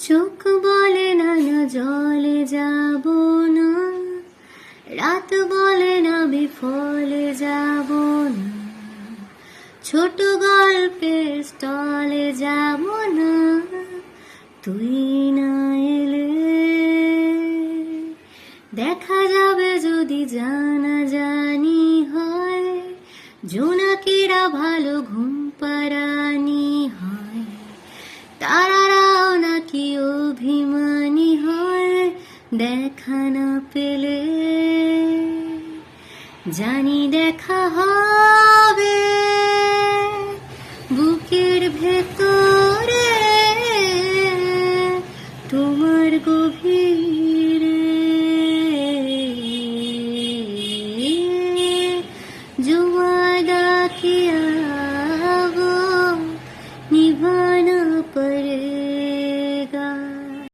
চোখ বলে না না জলে যাব না, রাত বলে না বিফলে যাব না, ছোট গল্পের স্টলে যাব না তুই না এলে। দেখা যাবে যদি জানা জানি হয়, জোনাকিরা ভালো ঘুম পাড়ানি হয়, তারারাও নাকি অভিমানী হয় দেখা না পেলে। জানি দেখা হয়